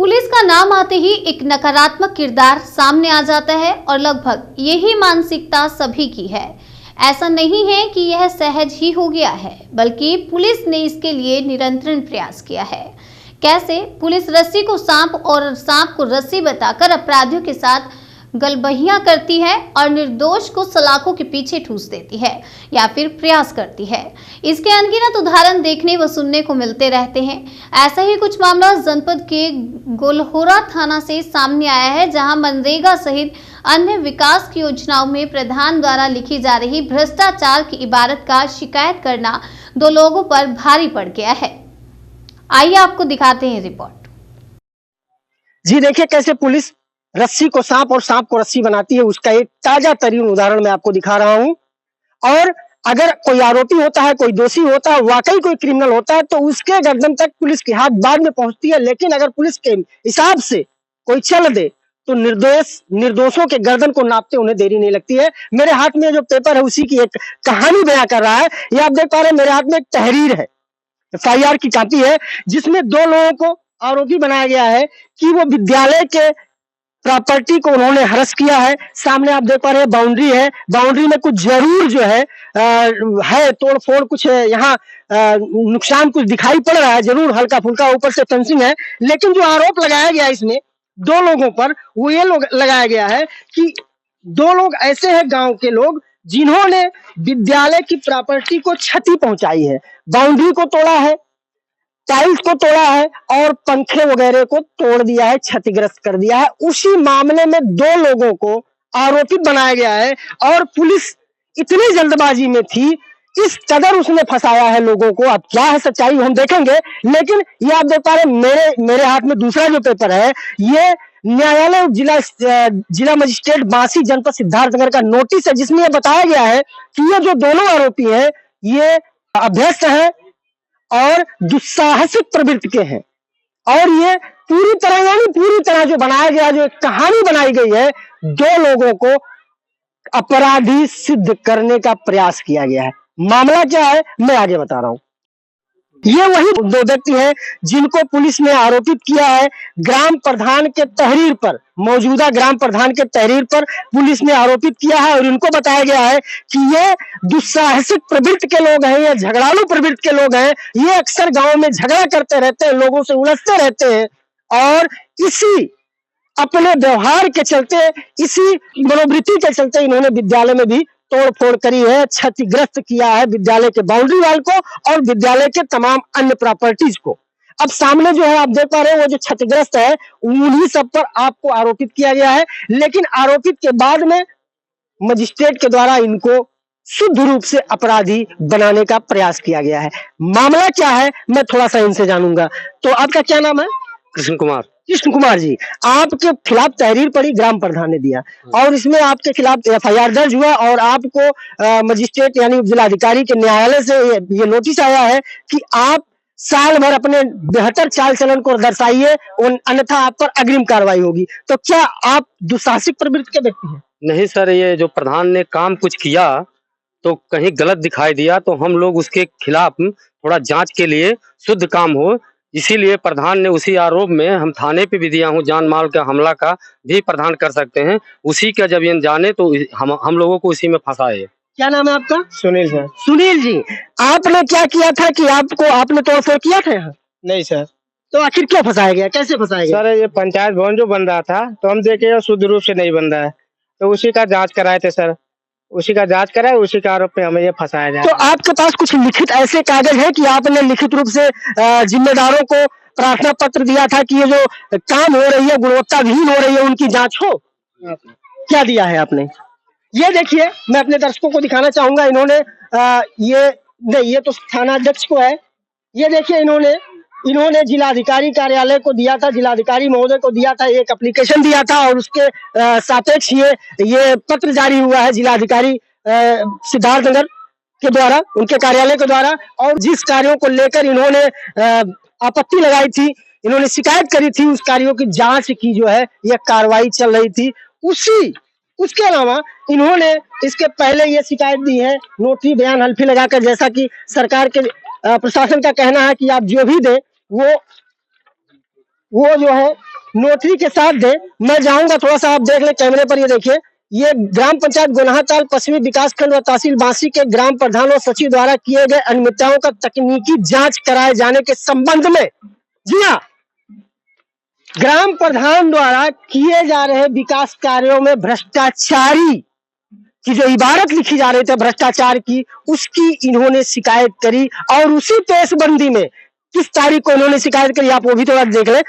Police का नाम आते ही एक नकारात्मक किरदार सामने आ जाता है और लगभग यही मानसिकता सभी की है। ऐसा नहीं है कि यह सहज ही हो गया है, बल्कि पुलिस ने इसके लिए निरंतर प्रयास किया है। कैसे पुलिस रस्सी को सांप और सांप को रस्सी बताकर अपराधियों के साथ गलबहियां करती है और निर्दोष को सलाखों के पीछे ठूस देती है या फिर प्रयास करती है, इसके अनगिनत उदाहरण देखने व सुनने को मिलते रहते हैं। ऐसा ही कुछ मामला जनपद के गोलहोरा थाना से सामने आया है, जहां मनरेगा सहित अन्य विकास की योजनाओं में प्रधान द्वारा लिखी जा रही भ्रष्टाचार की इबारत का शिकायत करना दो लोगों पर भारी पड़ गया है। आइए आपको दिखाते हैं रिपोर्ट। जी देखिए कैसे पुलिस रस्सी को सांप और सांप को रस्सी बनाती है, उसका एक ताजा तरीन उदाहरण मैं आपको दिखा रहा हूं। और अगर कोई आरोपी होता है, कोई दोषी होता है, वाकई कोई क्रिमिनल होता है, तो उसके गर्दन तक पुलिस के हाथ बाद में पहुंचती है। लेकिन अगर पुलिस के हिसाब से कोई चल दे तो निर्दोषों के गर्दन को नापते उन्हें देरी नहीं लगती है। मेरे हाथ में जो पेपर है उसी की एक कहानी बयां कर रहा है। ये आप देख पा रहे हैं, मेरे हाथ में एक तहरीर है, FIR की कॉपी है, जिसमें दो लोगों को आरोपी बनाया गया है कि वो विद्यालय के प्रॉपर्टी को उन्होंने हरस किया है। सामने आप देख पा रहे हैं बाउंड्री है, बाउंड्री में कुछ जरूर जो है तोड़ फोड़, कुछ यहाँ नुकसान कुछ दिखाई पड़ रहा है, जरूर हल्का फुल्का, ऊपर से फेंसिंग है। लेकिन जो आरोप लगाया गया इसमें दो लोगों पर, वो ये लोग लगाया गया है कि दो लोग ऐसे हैं, गांव के लोग, जिन्होंने विद्यालय की प्रॉपर्टी को क्षति पहुंचाई है, बाउंड्री को तोड़ा है, टाइल्स को तोड़ा है और पंखे वगैरह को तोड़ दिया है, क्षतिग्रस्त कर दिया है। उसी मामले में दो लोगों को आरोपित बनाया गया है और पुलिस इतनी जल्दबाजी में थी, इस कदर उसने फंसाया है लोगों को। अब क्या है सच्चाई हम देखेंगे। लेकिन ये आप देख पा रहे मेरे हाथ में दूसरा जो पेपर है, ये न्यायालय जिला मजिस्ट्रेट बांसी जनपद सिद्धार्थनगर का नोटिस है, जिसमें यह बताया गया है कि ये जो दोनों आरोपी हैं ये अभ्यस्त है और दुस्साहसिक प्रवृत्ति के हैं। और ये पूरी तरह जो बनाया गया, जो एक कहानी बनाई गई है, दो लोगों को अपराधी सिद्ध करने का प्रयास किया गया है। मामला क्या है मैं आगे बता रहा हूं। ये वही दो व्यक्ति हैं जिनको पुलिस ने आरोपित किया है। ग्राम प्रधान के तहरीर पर, मौजूदा ग्राम प्रधान के तहरीर पर पुलिस ने आरोपित किया है और इनको बताया गया है कि ये दुस्साहसिक प्रवृत्ति के लोग हैं, ये झगड़ालू प्रवृत्ति के लोग हैं, ये अक्सर गांव में झगड़ा करते रहते हैं, लोगों से उलझते रहते हैं और इसी अपने व्यवहार के चलते, इसी मनोवृत्ति के चलते इन्होंने विद्यालय में भी तोड़ फोड़ करी है, क्षतिग्रस्त किया है विद्यालय के बाउंड्री वाल को और विद्यालय के तमाम अन्य प्रॉपर्टीज को। अब सामने जो है आप देख पा रहे हैं, वो जो क्षतिग्रस्त है उन्हीं सब पर आपको आरोपित किया गया है। लेकिन आरोपित के बाद में मजिस्ट्रेट के द्वारा इनको शुद्ध रूप से अपराधी बनाने का प्रयास किया गया है। मामला क्या है मैं थोड़ा सा इनसे जानूंगा। तो आपका क्या नाम है? कृष्ण कुमार। कृष्ण कुमार जी, आपके खिलाफ तहरीर पड़ी, ग्राम प्रधान ने दिया और इसमें आपके खिलाफ FIR दर्ज हुआ और आपको मजिस्ट्रेट यानी जिलाधिकारी के न्यायालय से ये नोटिस आया है कि आप साल भर अपने बेहतर चाल चलन को दर्शाइए, अन्यथा आप पर अग्रिम कार्रवाई होगी। तो क्या आप दुस्साहसिक प्रवृत्ति के व्यक्ति हैं? नहीं सर, ये जो प्रधान ने काम कुछ किया तो कहीं गलत दिखाई दिया, तो हम लोग उसके खिलाफ थोड़ा जांच के लिए शुद्ध काम हो, इसीलिए प्रधान ने उसी आरोप में हम थाने पे भी दिया हूँ, जान माल का हमला का भी प्रधान कर सकते हैं। उसी का जब ये जाने तो हम लोगों को उसी में फंसाए। क्या नाम है आपका? सुनील सर। सुनील जी, आपने क्या किया था कि आपने तोड़फोड़ किया था यहाँ? नहीं सर। तो आखिर क्या फंसाया गया, कैसे फंसाया गया? सर ये पंचायत भवन जो बन रहा था तो हम देखे शुद्ध रूप से नहीं बन रहा है, तो उसी का जांच कराए थे सर, उसी का जांच कराए, उसी के आरोप पे हमें ये फंसाया जाए। तो आपके पास कुछ लिखित ऐसे कागज है कि आपने लिखित रूप से जिम्मेदारों को प्रार्थना पत्र दिया था कि ये जो काम हो रही है गुणवत्ताहीन हो रही है उनकी जांच हो? क्या दिया है आपने? ये देखिए, मैं अपने दर्शकों को दिखाना चाहूंगा। इन्होंने ये तो थानाध्यक्ष को है। ये देखिए, इन्होंने जिलाधिकारी कार्यालय को दिया था, जिलाधिकारी महोदय को दिया था, एक एप्लीकेशन दिया था और उसके सापेक्ष ये पत्र जारी हुआ है जिलाधिकारी सिद्धार्थनगर के द्वारा, उनके कार्यालय के द्वारा। और जिस कार्यों को लेकर इन्होंने आपत्ति लगाई थी, इन्होंने शिकायत करी थी, उस कार्यों की जांच की जो है यह कार्रवाई चल रही थी। उसके अलावा इन्होंने इसके पहले ये शिकायत दी है, नोटरी बयान हल्फी लगाकर, जैसा कि सरकार के प्रशासन का कहना है कि आप जो भी दे वो जो है नोटरी के साथ दे। मैं जाऊंगा, थोड़ा सा आप देख ले कैमरे पर। ये देखिए, ये ग्राम पंचायत गोनाहाताल पश्चिमी विकास खंड व तहसील बांसी के ग्राम प्रधान और सचिव द्वारा किए गए अनियमितताओं का तकनीकी जांच कराए जाने के संबंध में, जी हाँ, ग्राम प्रधान द्वारा किए जा रहे विकास कार्यों में भ्रष्टाचारी की जो इबारत लिखी जा रही थी भ्रष्टाचार की, उसकी इन्होंने शिकायत करी। और उसी पेशबंदी में किस तारीख को इन्होंने शिकायत करी, आप वो भी थोड़ा देख ले।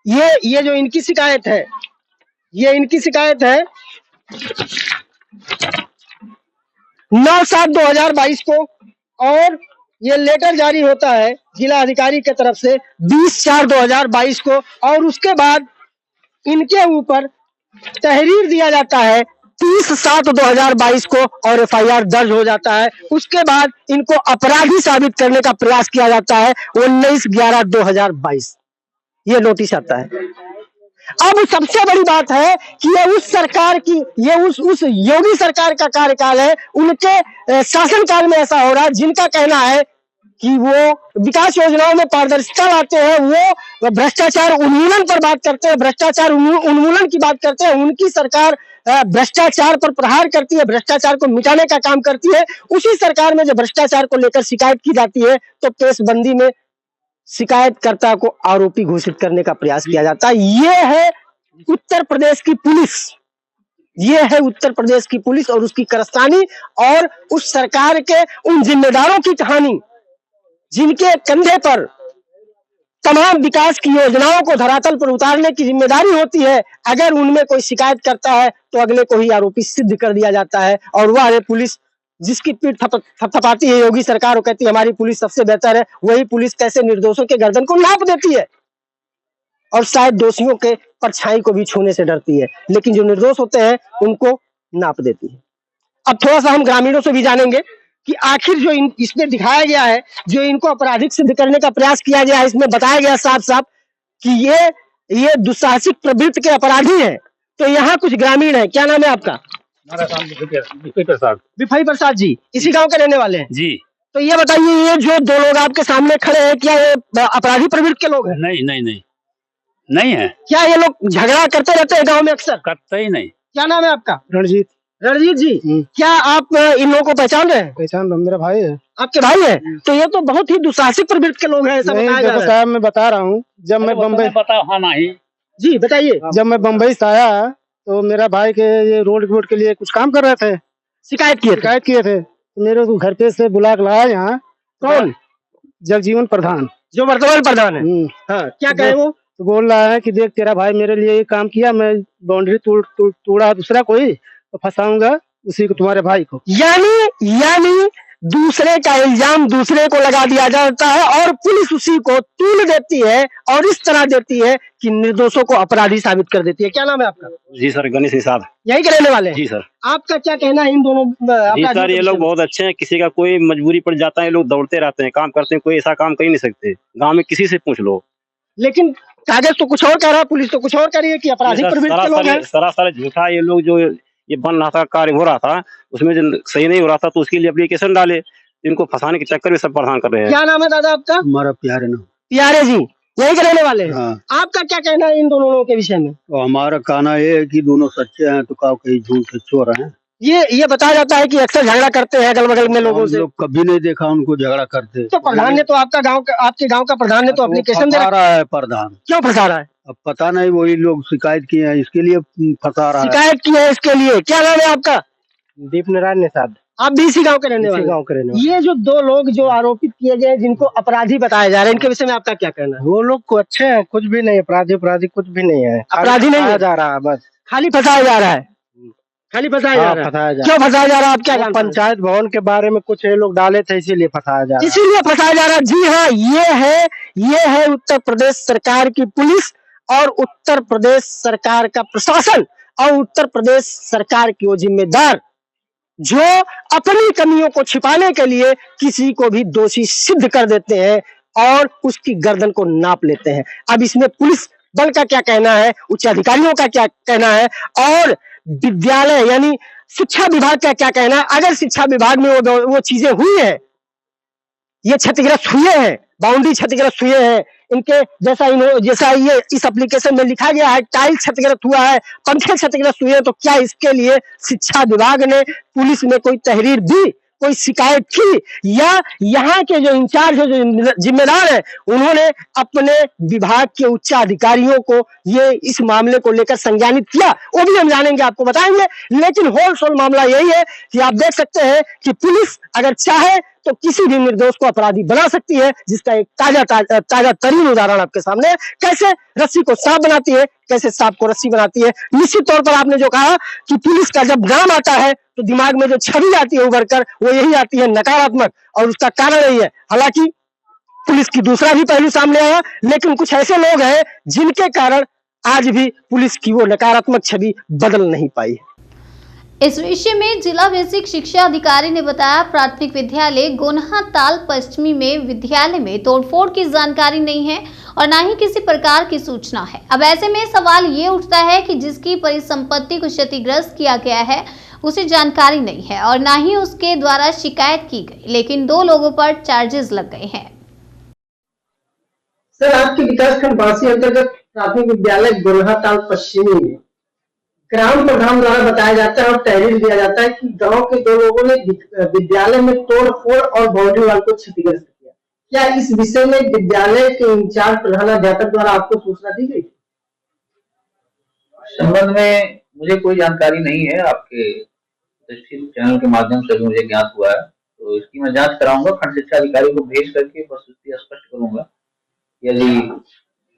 ये जो इनकी शिकायत है, ये इनकी शिकायत है 9/7/2022 को, और ये लेटर जारी होता है जिला अधिकारी के तरफ से 20/4/2022 को, और उसके बाद इनके ऊपर तहरीर दिया जाता है 30/7/2022 को और एफआईआर दर्ज हो जाता है। उसके बाद इनको अपराधी साबित करने का प्रयास किया जाता है 19/11/2022, ये नोटिस आता है। अब सबसे बड़ी बात है कि ये उस सरकार की, ये उस योगी सरकार का कार्यकाल है, उनके शासनकाल में ऐसा हो रहा है जिनका कहना है कि वो विकास योजनाओं में पारदर्शिता लाते हैं, वो भ्रष्टाचार उन्मूलन पर बात करते हैं, भ्रष्टाचार उन्मूलन की बात करते हैं। उनकी सरकार भ्रष्टाचार पर प्रहार करती है, भ्रष्टाचार को मिटाने का काम करती है। उसी सरकार में जब भ्रष्टाचार को लेकर शिकायत की जाती है तो पेशबंदी में शिकायतकर्ता को आरोपी घोषित करने का प्रयास किया जाता है। ये है उत्तर प्रदेश की पुलिस, ये है उत्तर प्रदेश की पुलिस और उसकी कारस्तानी, और उस सरकार के उन जिम्मेदारों की कहानी जिनके कंधे पर तमाम विकास की योजनाओं को धरातल पर उतारने की जिम्मेदारी होती है। अगर उनमें कोई शिकायत करता है तो अगले को ही आरोपी सिद्ध कर दिया जाता है। और वह है पुलिस जिसकी पीठ थपथपाती है योगी सरकार, वो कहती है हमारी पुलिस सबसे बेहतर है। वही पुलिस कैसे निर्दोषों के गर्दन को नाप देती है और शायद दोषियों के परछाई को भी छूने से डरती है, लेकिन जो निर्दोष होते हैं उनको नाप देती है। अब थोड़ा सा हम ग्रामीणों से भी जानेंगे कि आखिर जो इसमें दिखाया गया है, जो इनको आपराधिक सिद्ध करने का प्रयास किया गया है, इसमें बताया गया साफ साफ कि ये दुस्साहसिक प्रवृत्ति के अपराधी हैं। तो यहाँ कुछ ग्रामीण है, क्या नाम है आपका? विफाई प्रसाद जी, इसी गांव के रहने वाले हैं जी। तो ये बताइए, ये जो दो लोग आपके सामने खड़े हैं, क्या ये अपराधी प्रवृत्ति के लोग हैं? नहीं नहीं नहीं नहीं है। क्या ये लोग झगड़ा करते रहते हैं गांव में अक्सर? करते ही नहीं। क्या नाम है आपका? रणजीत। रणजीत जी, क्या आप इन लोगों को पहचान रहे हैं? पहचान रहा, मेरा भाई है। आपके भाई है? तो ये तो बहुत ही दुस्साहसिक प्रवृत्ति के लोग हैं, ऐसा बताया जा रहा है। साहब मैं बता रहा हूँ, जब मैं बम्बई, हाँ नहीं जी बताइए। जब मैं बम्बई से आया तो मेरा भाई के ये रोड के लिए कुछ काम कर रहे थे, शिकायत किए थे। तो मेरे को घर पे से बुला के लाया यहाँ। कौन? जगजीवन प्रधान, जो वर्तमान प्रधान है। हाँ, क्या कहे वो? तो बोल रहा है कि देख तेरा भाई मेरे लिए ये काम किया, मैं बाउंड्री तोड़ा दूसरा कोई तो फंसाऊंगा उसी को, तुम्हारे भाई को। यानी दूसरे का इल्जाम दूसरे को लगा दिया जाता है और पुलिस उसी को तूल देती है और इस तरह देती है कि निर्दोषों को अपराधी साबित कर देती है। क्या नाम है आपका? जी सर, गणेश निषाद। यही के रहने वाले हैं? जी सर। आपका क्या कहना है इन दोनों? जी सर, ये लोग बहुत अच्छे हैं। किसी का कोई मजबूरी पड़ जाता है, ये लोग दौड़ते रहते हैं, काम करते हैं, कोई ऐसा काम कर ही नहीं सकते। गाँव में किसी से पूछ लो। लेकिन कागज तो कुछ और कह रहा है, पुलिस तो कुछ और कह रही है कि आपराधिक प्रवृत्ति के लोग हैं। सरासर झूठा। ये लोग जो ये बन रहा था, कार्य हो रहा था, उसमें जो सही नहीं हो रहा था तो उसके लिए एप्लीकेशन डाले। इनको फंसाने के चक्कर में सब प्रधान कर रहे हैं। क्या नाम है दादा आपका? हमारा प्यारे नाम प्यारे जी, यही के रहने वाले हैं। हाँ। आपका क्या कहना है इन दोनों लोगों के विषय में? तो हमारा कहना ये है कि दोनों सच्चे हैं तो कहीं झूठ के चोर हैं। ये बताया जाता है कि अक्सर झगड़ा करते हैं अगल बगल में लोगों से। लोग कभी नहीं देखा उनको झगड़ा करते। तो प्रधान ने तो आपके गांव का प्रधान ने तो एप्लीकेशन दे रहा है। प्रधान क्यों फंसा रहा है? अब पता नहीं, वही लोग शिकायत किए हैं इसके लिए फंसा रहा है। शिकायत की है इसके लिए। क्या नाम है आपका? दीप नारायण निषाद। आप भी इसी गांव के रहने वाले? गांव के रहने वाले। ये जो दो लोग जो आरोपित किए गए, जिनको अपराधी बताया जा रहा है, इनके विषय में आपका क्या कहना है? वो लोग को अच्छे हैं, कुछ भी नहीं, अपराधी कुछ भी नहीं है। अपराधी नहीं है? जा रहा है, बस खाली फंसाया जा रहा है। खाली फंसाया जा रहा है। क्यों फंसाया जा रहा है? आप क्या जानते हैं? पंचायत भवन के बारे में कुछ ये लोग डाले थे, इसीलिए फंसाया जा रहा है। इसीलिए फंसाया जा रहा है। जी हाँ, ये है उत्तर प्रदेश सरकार की पुलिस और उत्तर प्रदेश सरकार का प्रशासन और उत्तर प्रदेश सरकार की वो जिम्मेदार जो अपनी कमियों को छिपाने के लिए किसी को भी दोषी सिद्ध कर देते हैं और उसकी गर्दन को नाप लेते हैं। अब इसमें पुलिस बल का क्या कहना है, उच्च अधिकारियों का क्या कहना है और विद्यालय यानी शिक्षा विभाग का क्या कहना है? अगर शिक्षा विभाग में वो चीजें हुई है, ये क्षतिग्रस्त हुए हैं, बाउंड्री क्षतिग्रस्त हुए हैं, इनके जैसा ये इस एप्लीकेशन में लिखा गया है, टाइल क्षतिग्रस्त हुआ है, पंखे क्षतिग्रस्त हुए हैं, तो क्या इसके लिए शिक्षा विभाग ने, पुलिस ने कोई तहरीर दी, कोई शिकायत की, या यहाँ के जो इंचार्ज है, जो जिम्मेदार है, उन्होंने अपने विभाग के उच्च अधिकारियों को ये इस मामले को लेकर संज्ञानित किया? वो भी हम जानेंगे, आपको बताएंगे। लेकिन होल सोल मामला यही है कि आप देख सकते हैं कि पुलिस अगर चाहे तो किसी भी निर्दोष को अपराधी बना सकती है, जिसका एक ताजा तरीन उदाहरण आपके सामने है। कैसे रस्सी को सांप बनाती है, कैसे सांप को रस्सी बनाती है। निश्चित तौर पर आपने जो कहा कि पुलिस का जब नाम आता है तो दिमाग में जो छवि आती है उभर कर, वो यही आती है नकारात्मक, और उसका कारण यही है। हालांकि पुलिस की दूसरा भी पहलू सामने आया, लेकिन कुछ ऐसे लोग हैं जिनके कारण आज भी पुलिस की वो नकारात्मक छवि बदल नहीं पाई। इस विषय में जिला बेसिक शिक्षा अधिकारी ने बताया, प्राथमिक विद्यालय गोन्हाताल पश्चिमी में विद्यालय में तोड़फोड़ की जानकारी नहीं है और न ही किसी प्रकार की सूचना है। अब ऐसे में सवाल ये उठता है कि जिसकी परिसंपत्ति को क्षतिग्रस्त किया गया है उसे जानकारी नहीं है और न ही उसके द्वारा शिकायत की गई, लेकिन 2 लोगों पर चार्जेस लग गए हैं। सर, आपके विकासखंड बासी अंतर्गत प्राथमिक विद्यालय गोन्हाताल पश्चिमी में ग्राम प्रधान द्वारा बताया जाता है और तहरीर दिया जाता है कि गांव के 2 लोगों ने विद्यालय में तोड़फोड़ और बाउंड्री वाल को क्षतिग्रस्त किया। क्या इस विषय में विद्यालय के इंचार्ज प्रधानाध्यापक द्वारा आपको सूचना दी गई? संबंध में मुझे कोई जानकारी नहीं है। आपके प्रतिष्ठित चैनल के माध्यम से भी मुझे ज्ञात हुआ है, तो इसकी मैं जांच कराऊंगा। खंड शिक्षा अधिकारी को भेज करके वस्तुस्थिति स्पष्ट करूंगा। यदि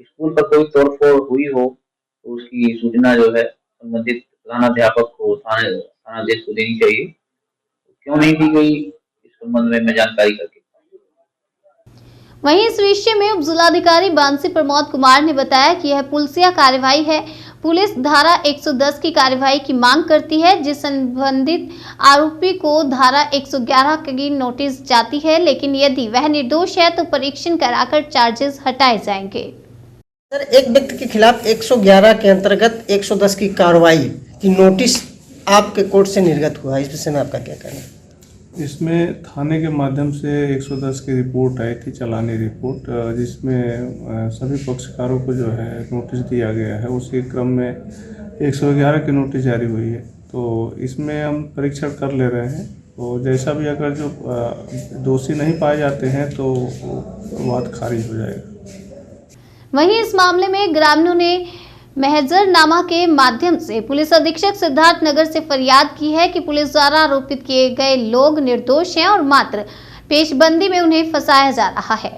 स्कूल पर कोई तोड़फोड़ हुई हो तो उसकी सूचना जो है संबंधित प्रधानाध्यापक को थानाध्यक्ष को देनी चाहिए। क्यों नहीं दी गई, इस संबंध में मैं जानकारी करके। वहीं इस विषय में उप जिलाधिकारी बांसी प्रमोद कुमार ने बताया कि यह पुलिसिया कार्यवाही है। पुलिस धारा 110 की कार्यवाही की मांग करती है, जिस संबंधित आरोपी को धारा 111 की नोटिस जाती है, लेकिन यदि वह निर्दोष है तो परीक्षण कराकर चार्जेस हटाए जाएंगे। सर, एक व्यक्ति के खिलाफ 111 के अंतर्गत 110 की कार्रवाई की नोटिस आपके कोर्ट से निर्गत हुआ है, इस विषय में आपका क्या कहना है? इसमें थाने के माध्यम से 110 की रिपोर्ट आई थी, चालानी रिपोर्ट, जिसमें सभी पक्षकारों को जो है नोटिस दिया गया है। उसी क्रम में 111 की नोटिस जारी हुई है, तो इसमें हम परीक्षण कर ले रहे हैं। तो जैसा भी अगर जो दोषी नहीं पाए जाते हैं तो बात खारिज हो जाएगा। वहीं इस मामले में ग्रामीणों ने महजरनामा के माध्यम से पुलिस अधीक्षक सिद्धार्थ नगर से फरियाद की है कि पुलिस द्वारा आरोपित किए गए लोग निर्दोष हैं और मात्र पेशबंदी में उन्हें फंसाया जा रहा है।